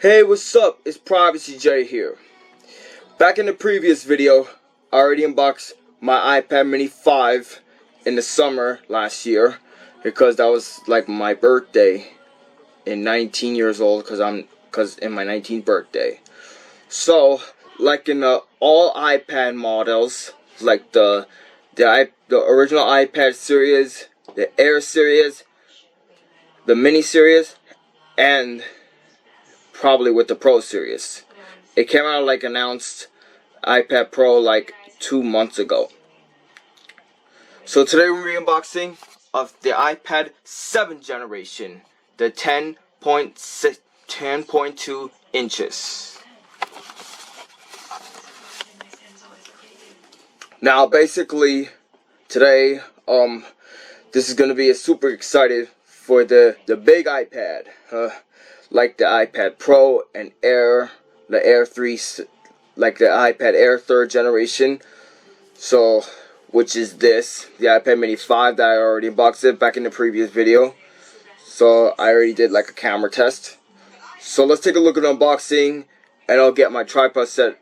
Hey, what's up? It's Privacy J here. Back in the previous video, I already unboxed my iPad mini 5 in the summer last year because that was like my birthday in 19 years old because in my 19th birthday. So, like in the all iPad models, like the original iPad series, the Air series, the mini series, and probably with the Pro series. It came out like announced iPad Pro like 2 months ago. So today we're unboxing of the iPad 7th generation, the 10.2 inches. Now basically today this is gonna be a super excited for the big iPad. Like the iPad Pro and Air, the Air 3, like the iPad Air 3rd generation. So, which is this, the iPad mini 5 that I already unboxed it back in the previous video. So, I already did like a camera test. So, let's take a look at the unboxing, and I'll get my tripod set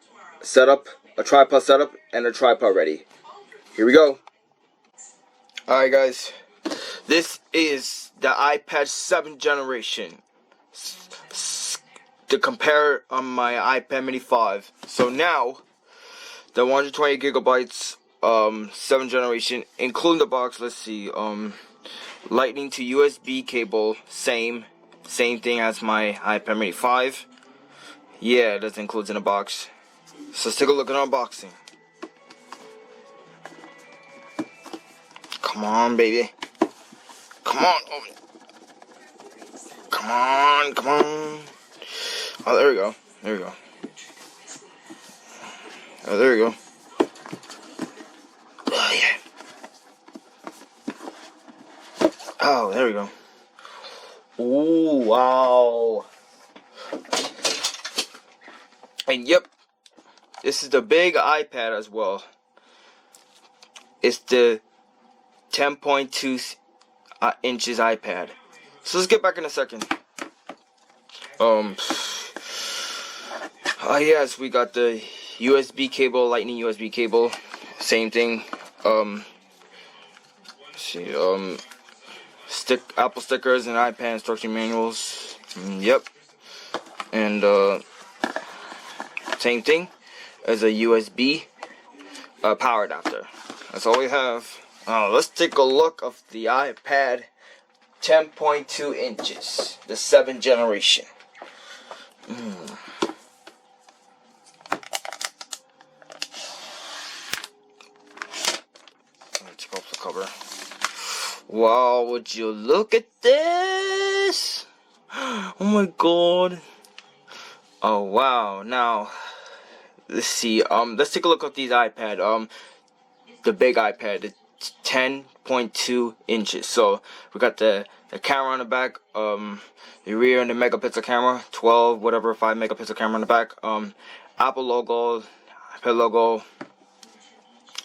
up, a tripod setup, and a tripod ready. Here we go. Alright guys, this is the iPad 7th generation. To compare on my iPad mini 5. So now the 120 gigabytes 7th generation, including the box, let's see, lightning to USB cable, same thing as my iPad mini 5. Yeah, that includes in the box. So let's take a look at unboxing. Come on, baby. Come on, open it. Come on. Oh, there we go. Oh, there we go. Oh, yeah. Oh, there we go. Ooh, wow. And yep, this is the big iPad as well. It's the 10.2 inches iPad. So let's get back in a second. Yes, we got the USB cable, lightning USB cable, same thing. Let's see, Apple stickers and iPad instruction manuals. Yep. And same thing as a USB power adapter. That's all we have. Let's take a look of the iPad 10.2 inches, the 7th generation. Let's take off the cover. Wow, would you look at this? Oh my god. Oh wow. Now let's see. Let's take a look at these iPad. The big iPad, it's 10.2 inches. So we got the camera on the back, the rear and the megapixel camera, 5 megapixel camera on the back, Apple logo, iPad logo,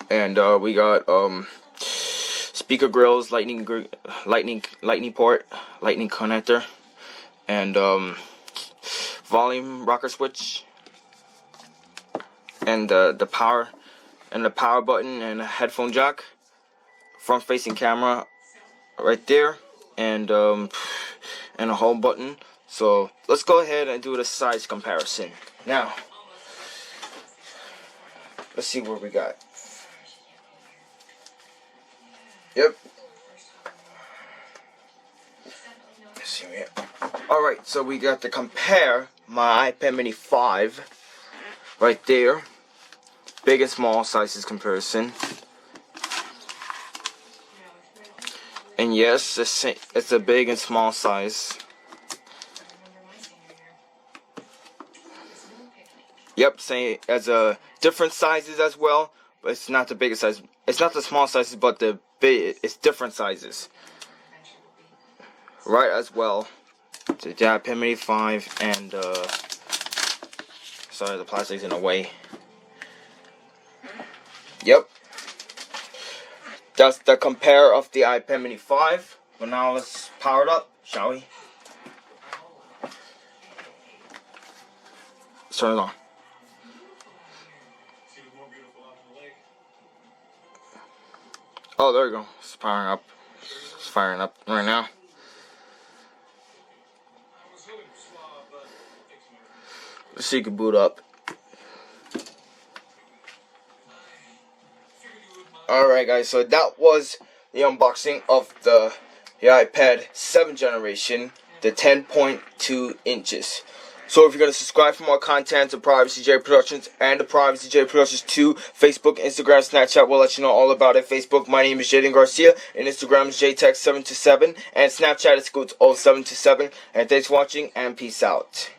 and we got speaker grills, lightning port, lightning connector, and volume rocker switch, and the power button, and a headphone jack, front facing camera right there, and a home button. So let's go ahead and do the size comparison. Now let's see what we got. Yep. Let's see here. Alright, so we got to compare my iPad mini 5 right there. Big and small sizes comparison. And yes, it's a big and small size. Yep, same as different sizes as well, but it's not the biggest size. It's not the small sizes, but it's different sizes. Right as well. So the iPad mini 5 and sorry, the plastic's in the way. Yep. That's the compare of the iPad mini 5. But now let's power it up, shall we? turn it on. Oh, there we go. It's firing up. It's firing up right now. Let's see if you can boot up. Alright guys, so that was the unboxing of the iPad 7th generation, the 10.2 inches. So if you're going to subscribe for more content to Privacy J Productions and the Privacy J Productions 2, Facebook, Instagram, Snapchat will let you know all about it. Facebook, my name is Jaden Garcia, and Instagram is JTech727, and Snapchat is Scoots0727. And thanks for watching, and peace out.